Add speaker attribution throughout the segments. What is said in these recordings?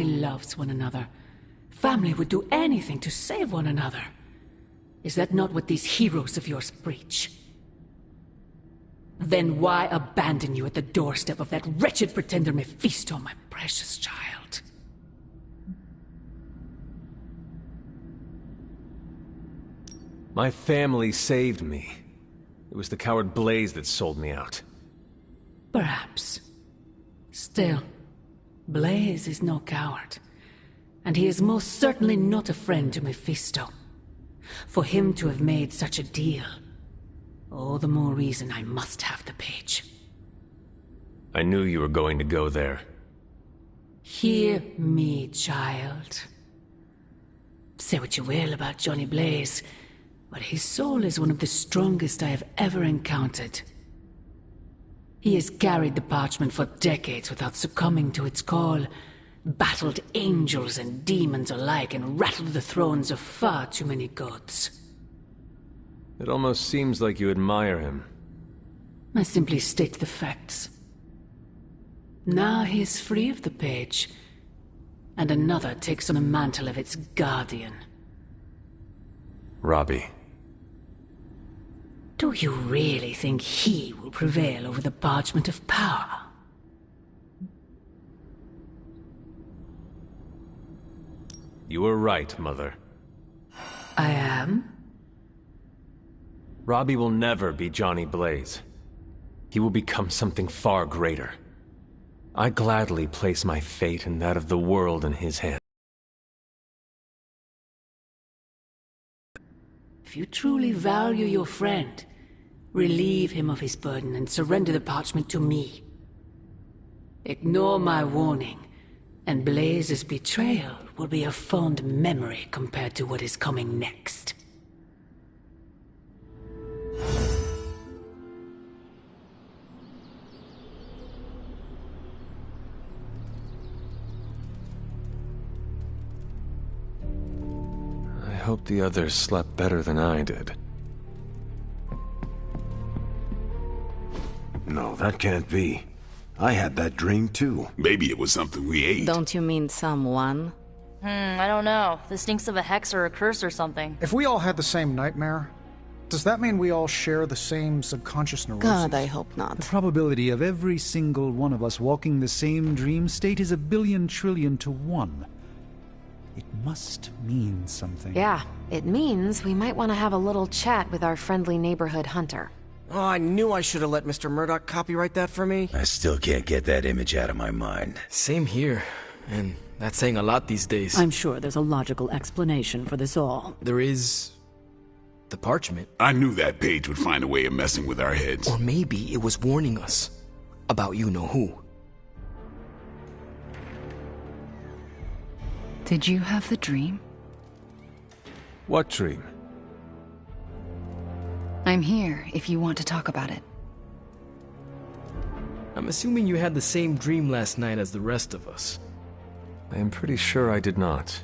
Speaker 1: loves one another. Family would do anything to save one another. Is that not what these heroes of yours preach? Then why abandon you at the doorstep of that wretched pretender Mephisto, my precious child?
Speaker 2: My family saved me. It was the coward Blaze that sold me out.
Speaker 1: Perhaps. Still, Blaze is no coward. And he is most certainly not a friend to Mephisto. For him to have made such a deal, all the more reason I must have the page.
Speaker 2: I knew you were going to go there.
Speaker 1: Hear me, child. Say what you will about Johnny Blaze, but his soul is one of the strongest I have ever encountered. He has carried the parchment for decades without succumbing to its call, battled angels and demons alike, and rattled the thrones of far too many gods.
Speaker 2: It almost seems like you admire him.
Speaker 1: I simply state the facts. Now he is free of the page, and another takes on the mantle of its guardian.
Speaker 2: Robbie.
Speaker 1: Do you really think he will prevail over the Parchment of Power?
Speaker 2: You were right, Mother.
Speaker 1: I am?
Speaker 2: Robbie will never be Johnny Blaze. He will become something far greater. I gladly place my fate and that of the world in his hands.
Speaker 1: If you truly value your friend, relieve him of his burden and surrender the parchment to me. Ignore my warning, and Blaze's betrayal will be a fond memory compared to what is coming next.
Speaker 2: I hope the others slept better than I did.
Speaker 3: No, that can't be. I had that dream too.
Speaker 4: Maybe it was something we ate.
Speaker 5: Don't you mean someone?
Speaker 6: I don't know. This stinks of a hex or a curse or something.
Speaker 7: If we all had the same nightmare, does that mean we all share the same subconscious neurosis?
Speaker 5: God, I hope not.
Speaker 8: The probability of every single one of us walking the same dream state is 1 billion to 1. It must mean something.
Speaker 5: Yeah, it means we might want to have a little chat with our friendly neighborhood hunter.
Speaker 9: Oh, I knew I should have let Mr. Murdoch copyright that for me.
Speaker 10: I still can't get that image out of my mind.
Speaker 9: Same here, and that's saying a lot these days.
Speaker 11: I'm sure there's a logical explanation for this all.
Speaker 9: There is... the parchment.
Speaker 4: I knew that page would find a way of messing with our heads.
Speaker 9: Or maybe it was warning us about you-know-who.
Speaker 12: Did you have the dream?
Speaker 2: What dream?
Speaker 12: I'm here if you want to talk about it.
Speaker 9: I'm assuming you had the same dream last night as the rest of us.
Speaker 2: I am pretty sure I did not.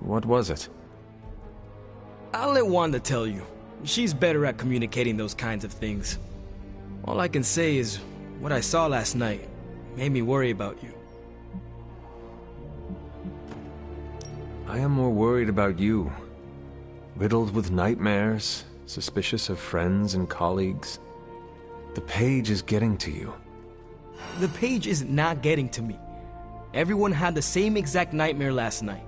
Speaker 2: What was it?
Speaker 9: I'll let Wanda tell you. She's better at communicating those kinds of things. All I can say is, what I saw last night made me worry about you.
Speaker 2: I am more worried about you. Riddled with nightmares, suspicious of friends and colleagues. The page is getting to you.
Speaker 9: The page is not getting to me. Everyone had the same exact nightmare last night.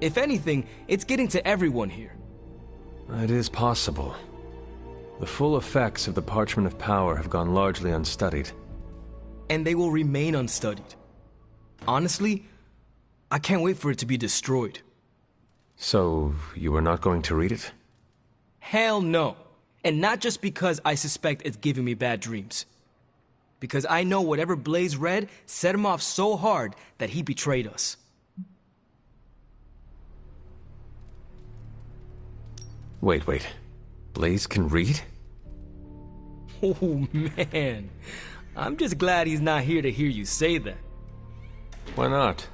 Speaker 9: If anything, it's getting to everyone here.
Speaker 2: It is possible. The full effects of the Parchment of Power have gone largely unstudied.
Speaker 9: And they will remain unstudied. Honestly, I can't wait for it to be destroyed.
Speaker 2: So, you are not going to read it?
Speaker 9: Hell no. And not just because I suspect it's giving me bad dreams. Because I know whatever Blaze read set him off so hard that he betrayed us.
Speaker 2: Wait. Blaze can read?
Speaker 9: Oh man, I'm just glad he's not here to hear you say that.
Speaker 2: Why not?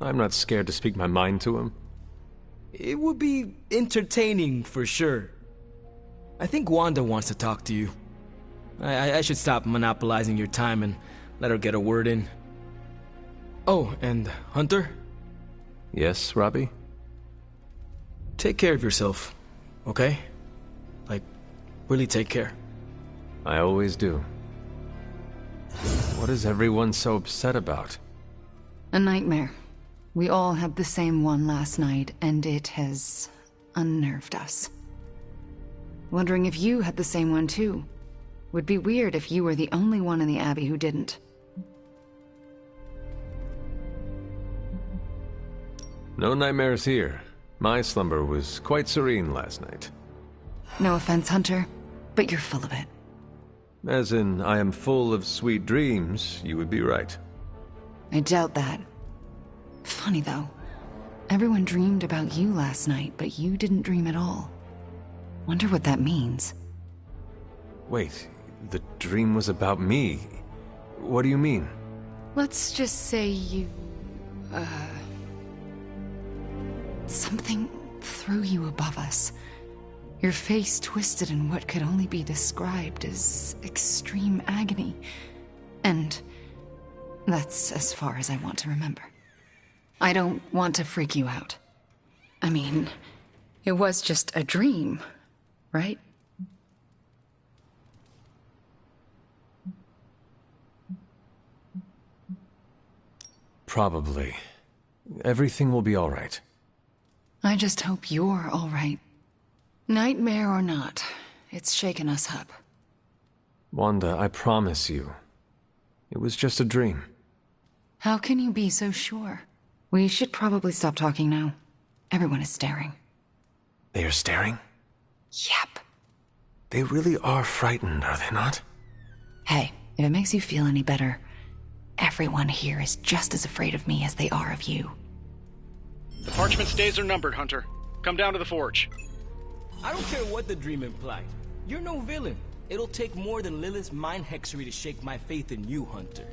Speaker 2: I'm not scared to speak my mind to him.
Speaker 9: It would be entertaining for sure. I think Wanda wants to talk to you. I should stop monopolizing your time and let her get a word in. Oh, and Hunter?
Speaker 2: Yes, Robbie?
Speaker 9: Take care of yourself, okay? Like, really take care.
Speaker 2: I always do. What is everyone so upset about?
Speaker 12: A nightmare. We all had the same one last night, and it has unnerved us. Wondering if you had the same one too. Would be weird if you were the only one in the Abbey who didn't.
Speaker 2: No nightmares here. My slumber was quite serene last night.
Speaker 12: No offense, Hunter, but you're full of it.
Speaker 2: As in, I am full of sweet dreams, you would be right.
Speaker 12: I doubt that. Funny though. Everyone dreamed about you last night, but you didn't dream at all. Wonder what that means.
Speaker 2: Wait, the dream was about me. What do you mean?
Speaker 12: Let's just say you... something threw you above us. Your face twisted in what could only be described as extreme agony. And that's as far as I want to remember. I don't want to freak you out. I mean, it was just a dream, right?
Speaker 2: Probably. Everything will be all right.
Speaker 12: I just hope you're all right. Nightmare or not, it's shaken us up.
Speaker 2: Wanda, I promise you. It was just a dream.
Speaker 12: How can you be so sure? We should probably stop talking now. Everyone is staring.
Speaker 2: They are staring?
Speaker 12: Yep.
Speaker 2: They really are frightened, are they not?
Speaker 12: Hey, if it makes you feel any better, everyone here is just as afraid of me as they are of you.
Speaker 13: The Parchment's days are numbered, Hunter. Come down to the forge.
Speaker 9: I don't care what the dream implied. You're no villain. It'll take more than Lilith's mind hexery to shake my faith in you, Hunter.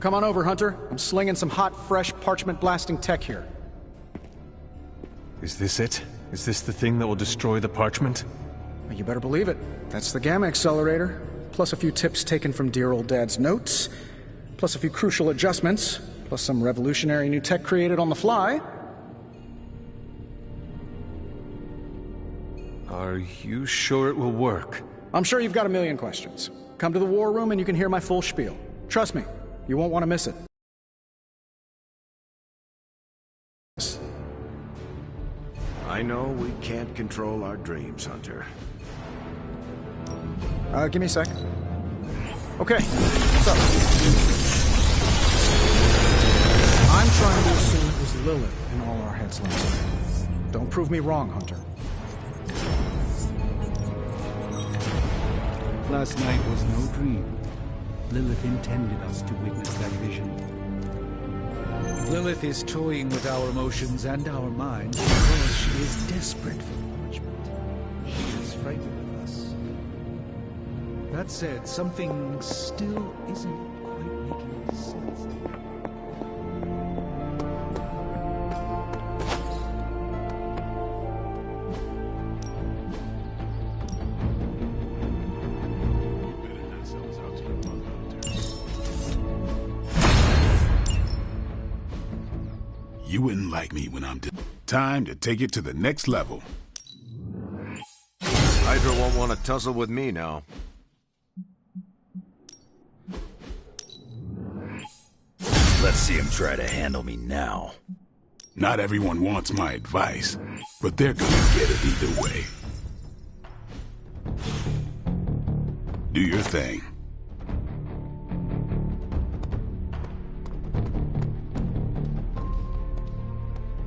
Speaker 7: Come on over, Hunter. I'm slinging some hot, fresh parchment blasting tech here.
Speaker 2: Is this it? Is this the thing that will destroy the parchment?
Speaker 7: Well, you better believe it. That's the Gamma Accelerator. Plus a few tips taken from dear old Dad's notes. Plus a few crucial adjustments. Plus some revolutionary new tech created on the fly.
Speaker 2: Are you sure it will work?
Speaker 7: I'm sure you've got a million questions. Come to the war room and you can hear my full spiel. Trust me, you won't want to miss it.
Speaker 3: I know we can't control our dreams, Hunter.
Speaker 7: Give me a sec. Okay, so... I'm trying to assume it was Lilith in all our heads last night. Don't prove me wrong, Hunter.
Speaker 8: Last night was no dream. Lilith intended us to witness that vision. Lilith is toying with our emotions and our minds because she is desperate for the parchment. She is frightened of us. That said, something still isn't quite making sense.
Speaker 4: You wouldn't like me when I'm time to take it to the next level.
Speaker 3: Hydra won't want to tussle with me now.
Speaker 10: Let's see him try to handle me now.
Speaker 4: Not everyone wants my advice, but they're gonna get it either way. Do your thing.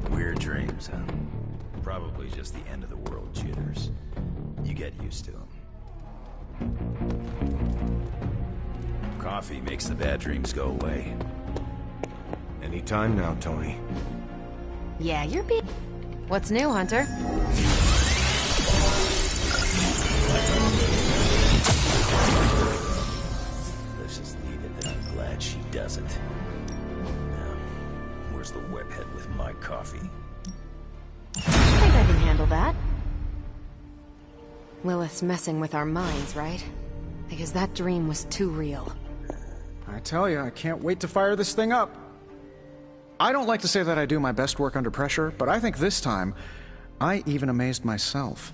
Speaker 10: Weird dreams, huh? Probably just the end of the world jitters. You get used to them. Coffee makes the bad dreams go away.
Speaker 3: Anytime now, Tony.
Speaker 5: Yeah, you're being... What's new, Hunter?
Speaker 10: This is needed, and I'm glad she doesn't. Now, where's the webhead with my coffee?
Speaker 5: I think I can handle that. Lilith's messing with our minds, right? Because that dream was too real.
Speaker 7: I tell you, I can't wait to fire this thing up. I don't like to say that I do my best work under pressure, but I think this time, I even amazed myself.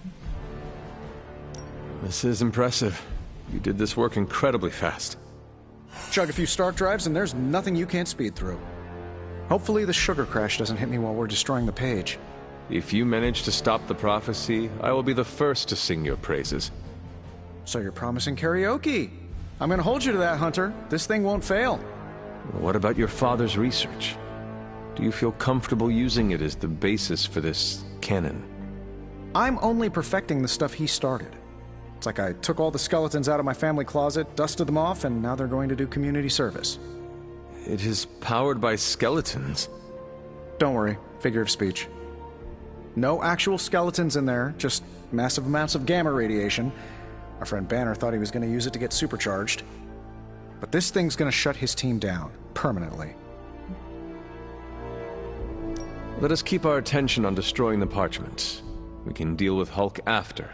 Speaker 2: This is impressive. You did this work incredibly fast.
Speaker 7: Chug a few Stark drives and there's nothing you can't speed through. Hopefully the sugar crash doesn't hit me while we're destroying the page.
Speaker 2: If you manage to stop the prophecy, I will be the first to sing your praises.
Speaker 7: So you're promising karaoke? I'm gonna hold you to that, Hunter. This thing won't fail.
Speaker 2: What about your father's research? Do you feel comfortable using it as the basis for this canon?
Speaker 7: I'm only perfecting the stuff he started. It's like I took all the skeletons out of my family closet, dusted them off, and now they're going to do community service.
Speaker 2: It is powered by skeletons.
Speaker 7: Don't worry, figure of speech. No actual skeletons in there, just massive amounts of gamma radiation. Our friend Banner thought he was going to use it to get supercharged. But this thing's going to shut his team down, permanently.
Speaker 2: Let us keep our attention on destroying the parchment. We can deal with Hulk after.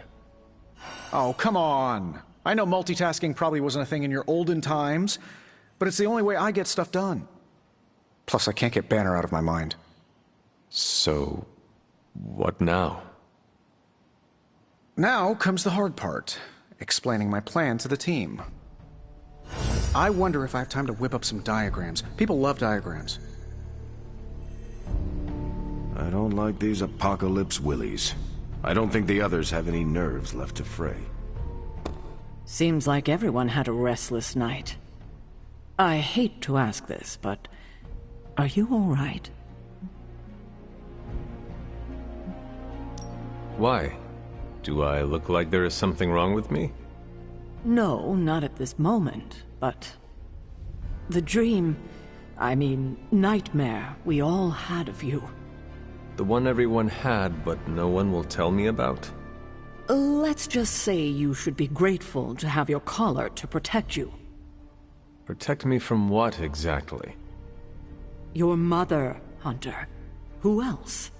Speaker 7: Oh, come on! I know multitasking probably wasn't a thing in your olden times, but it's the only way I get stuff done. Plus, I can't get Banner out of my mind.
Speaker 2: So, what now?
Speaker 7: Now comes the hard part, explaining my plan to the team. I wonder if I have time to whip up some diagrams. People love diagrams.
Speaker 3: I don't like these apocalypse willies. I don't think the others have any nerves left to fray.
Speaker 11: Seems like everyone had a restless night. I hate to ask this, but are you all right?
Speaker 2: Why? Do I look like there is something wrong with me?
Speaker 11: No, not at this moment, but the dream, nightmare we all had of you.
Speaker 2: The one everyone had, but no one will tell me about?
Speaker 11: Let's just say you should be grateful to have your collar to protect you.
Speaker 2: Protect me from what, exactly?
Speaker 11: Your mother, Hunter. Who else?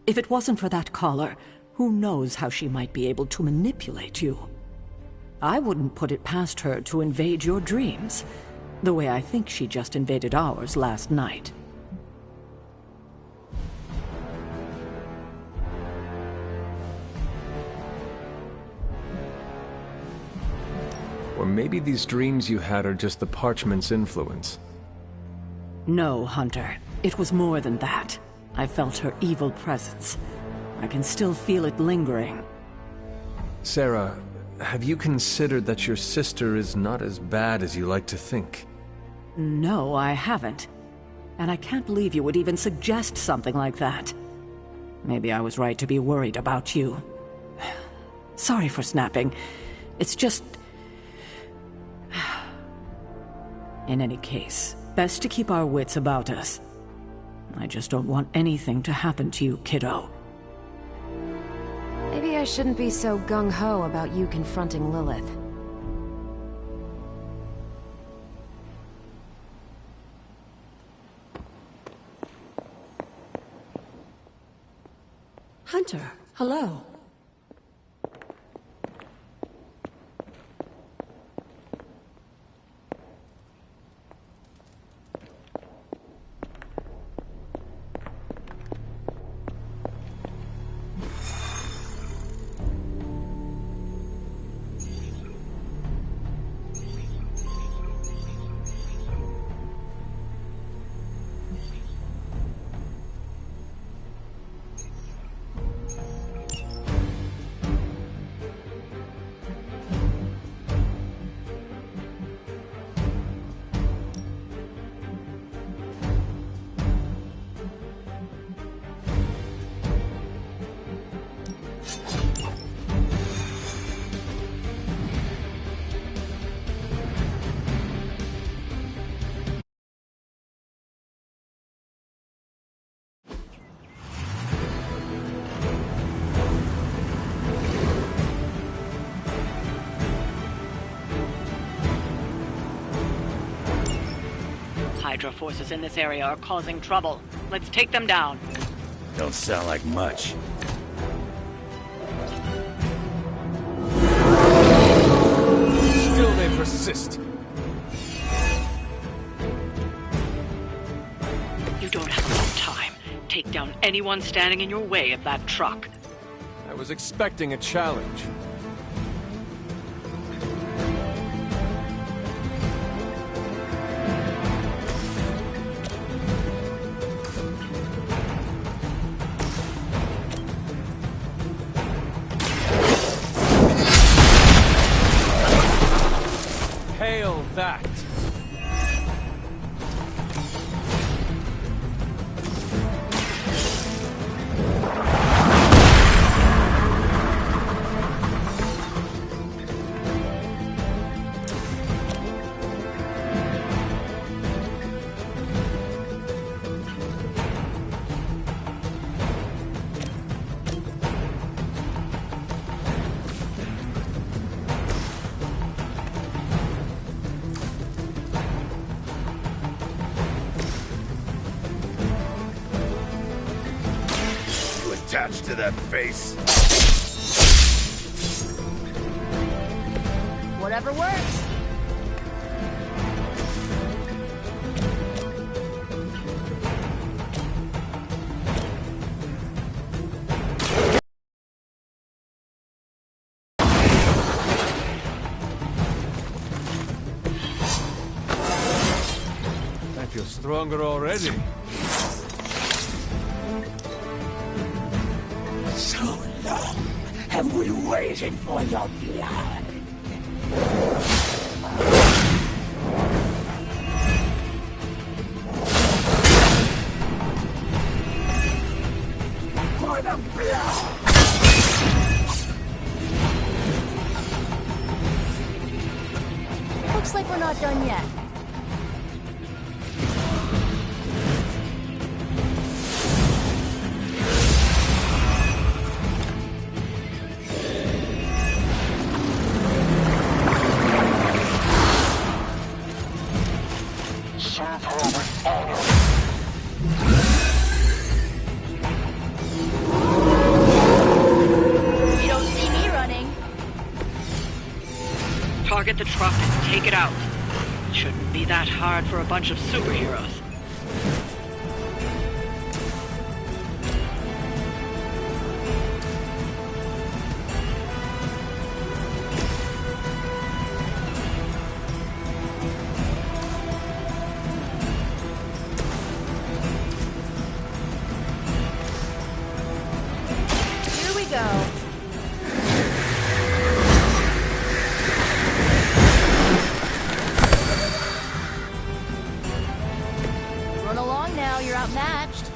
Speaker 11: If it wasn't for that collar, who knows how she might be able to manipulate you? I wouldn't put it past her to invade your dreams, the way I think she just invaded ours last night.
Speaker 2: Or maybe these dreams you had are just the parchment's influence.
Speaker 11: No, Hunter. It was more than that. I felt her evil presence. I can still feel it lingering.
Speaker 2: Sarah, have you considered that your sister is not as bad as you like to think?
Speaker 11: No, I haven't. And I can't believe you would even suggest something like that. Maybe I was right to be worried about you. Sorry for snapping. It's just... In any case, best to keep our wits about us. I just don't want anything to happen to you, kiddo.
Speaker 5: Maybe I shouldn't be so gung-ho about you confronting Lilith.
Speaker 1: Hunter, hello.
Speaker 11: Hydra forces in this area are causing trouble. Let's take them down.
Speaker 10: Don't sound like much.
Speaker 2: closest!
Speaker 14: You don't have enough time. Take down anyone standing in your way of that truck.
Speaker 2: I was expecting a challenge. Hail that!
Speaker 10: Attached to that face.
Speaker 6: Whatever works.
Speaker 2: I feel stronger already.
Speaker 15: So long have we waited for your blood. For the blood!
Speaker 6: Looks like we're not done yet.
Speaker 14: Target the truck and take it out. Shouldn't be that hard for a bunch of superheroes.
Speaker 6: Here we go. Run along now, you're outmatched.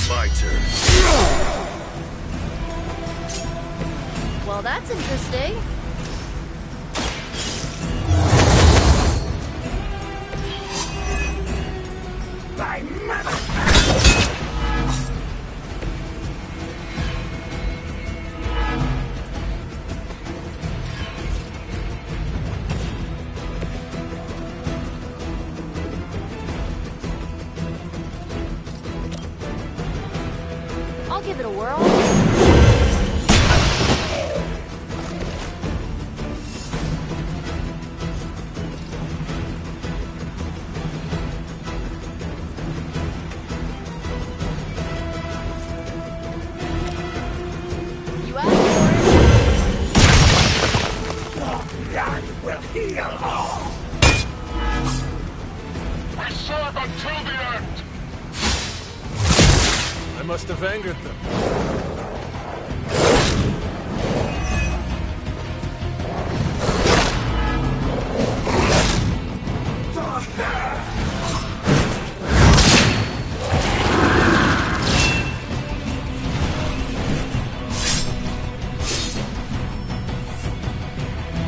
Speaker 10: My turn.
Speaker 6: Well, that's interesting.
Speaker 15: My mother!
Speaker 6: I'll give it a whirl. You asked for
Speaker 15: Blood will heal all! I saw them till the end!
Speaker 2: I must have angered them.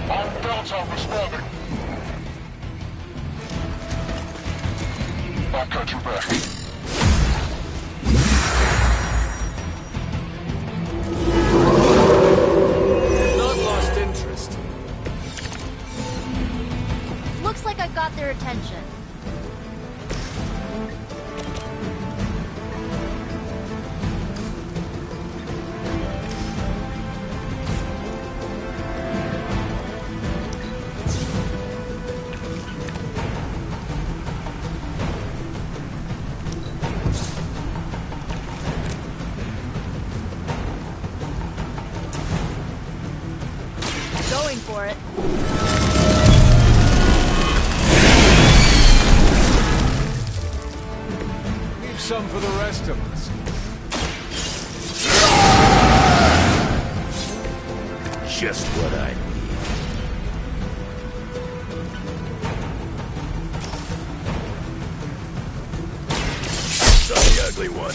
Speaker 15: All Delta responding. I'll cut you back.
Speaker 6: going for it.
Speaker 2: Leave some for the rest of us.
Speaker 10: Just what I need. The ugly one.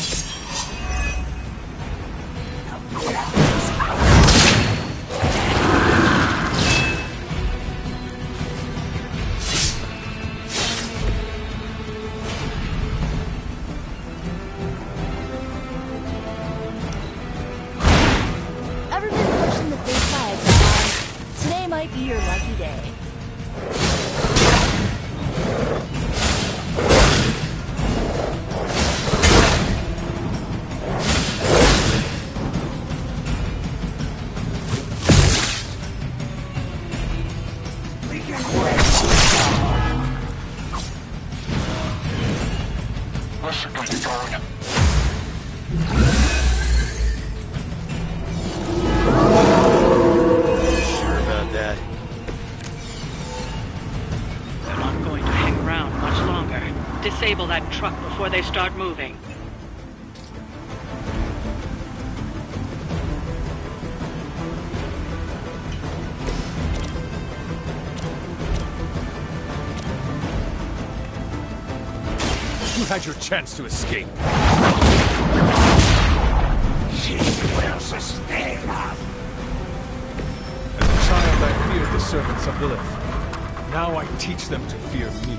Speaker 6: Everybody's pushing the big flags around. Today might be your lucky day.
Speaker 10: Sure about that?
Speaker 14: They're not going to hang around much longer. Disable that truck before they start moving.
Speaker 2: You had your chance to escape.
Speaker 15: She will sustain us.
Speaker 2: As a child, I feared the servants of Lilith. Now I teach them to fear me.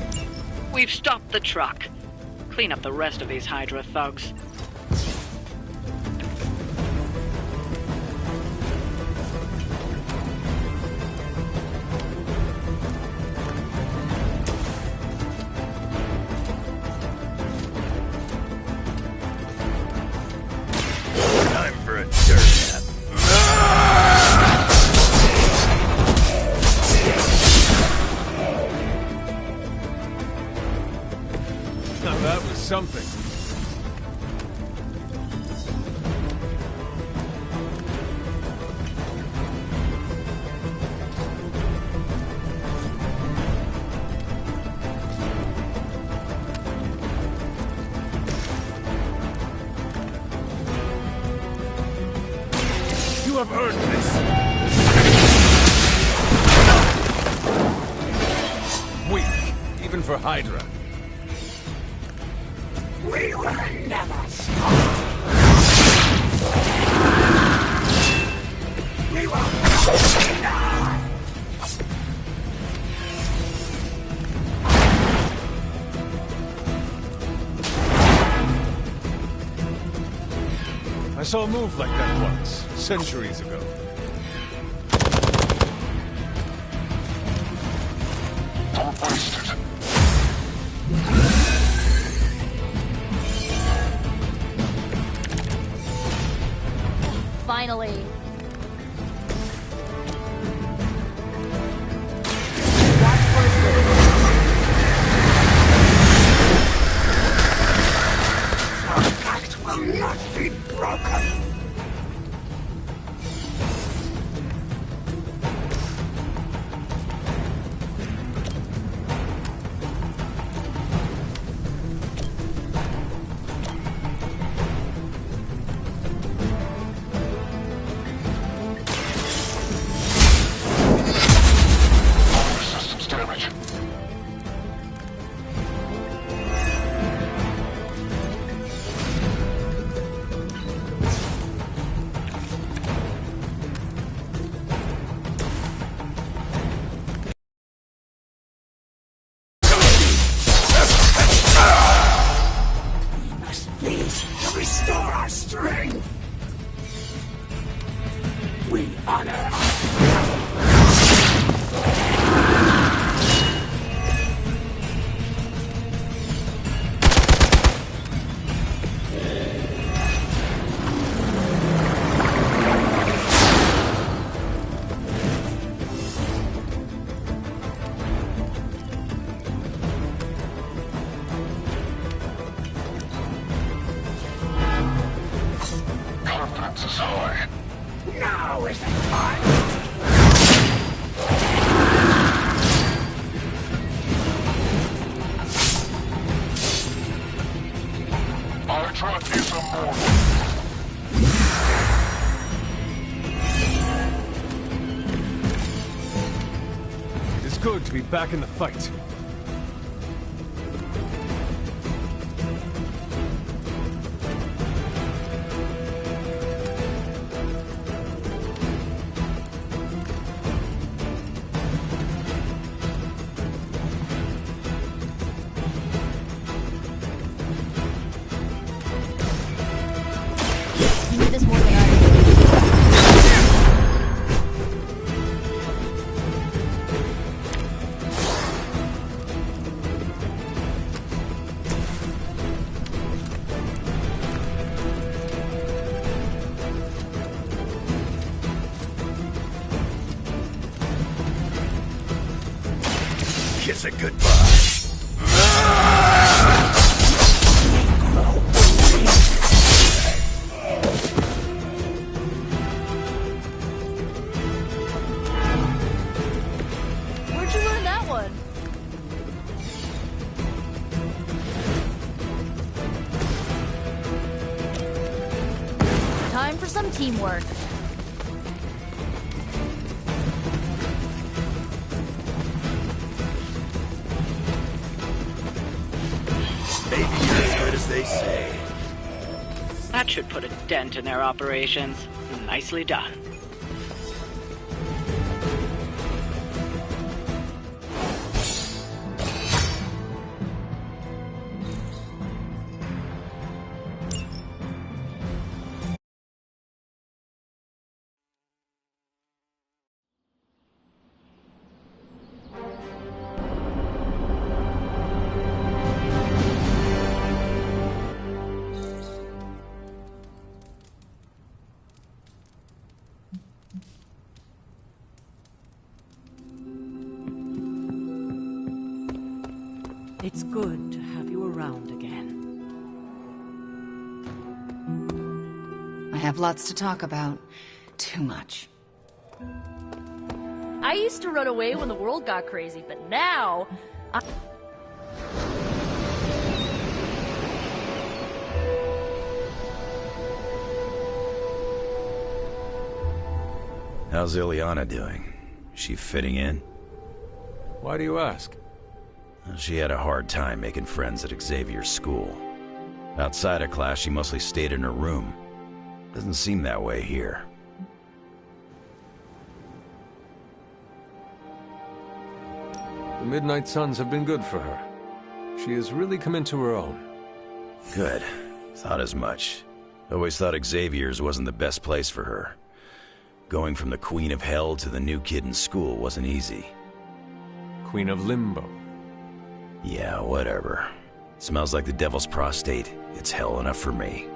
Speaker 14: We've stopped the truck. Clean up the rest of these Hydra thugs.
Speaker 10: Time for a dirt nap.
Speaker 2: Now that was something. You have earned this. Weak, even for Hydra.
Speaker 15: We will never stop. We will die.
Speaker 2: I saw a move like that once, centuries ago.
Speaker 15: Don't waste it.
Speaker 6: Finally.
Speaker 15: Our pact will not be broken. Systems damage. We must meet to restore our strength. We honor our confidence is high. Now is the time.
Speaker 2: good to be back in the fight.
Speaker 6: You need this more than I do.
Speaker 10: Kiss it goodbye.
Speaker 6: Where'd you learn that one? Time for some teamwork.
Speaker 10: Maybe you're as good as they say.
Speaker 14: That should put a dent in their operations. Nicely done.
Speaker 11: It's good to have you around again.
Speaker 12: I have lots to talk about. Too much.
Speaker 6: I used to run away when the world got crazy, but now...
Speaker 10: How's Ileana doing? She fitting in?
Speaker 2: Why do you ask?
Speaker 10: She had a hard time making friends at Xavier's school. Outside of class, she mostly stayed in her room. Doesn't seem that way here.
Speaker 2: The Midnight Suns have been good for her. She has really come into her own.
Speaker 10: Good. Thought as much. Always thought Xavier's wasn't the best place for her. Going from the Queen of Hell to the new kid in school wasn't easy.
Speaker 2: Queen of Limbo.
Speaker 10: Yeah, whatever. Smells like the devil's prostate. It's hell enough for me.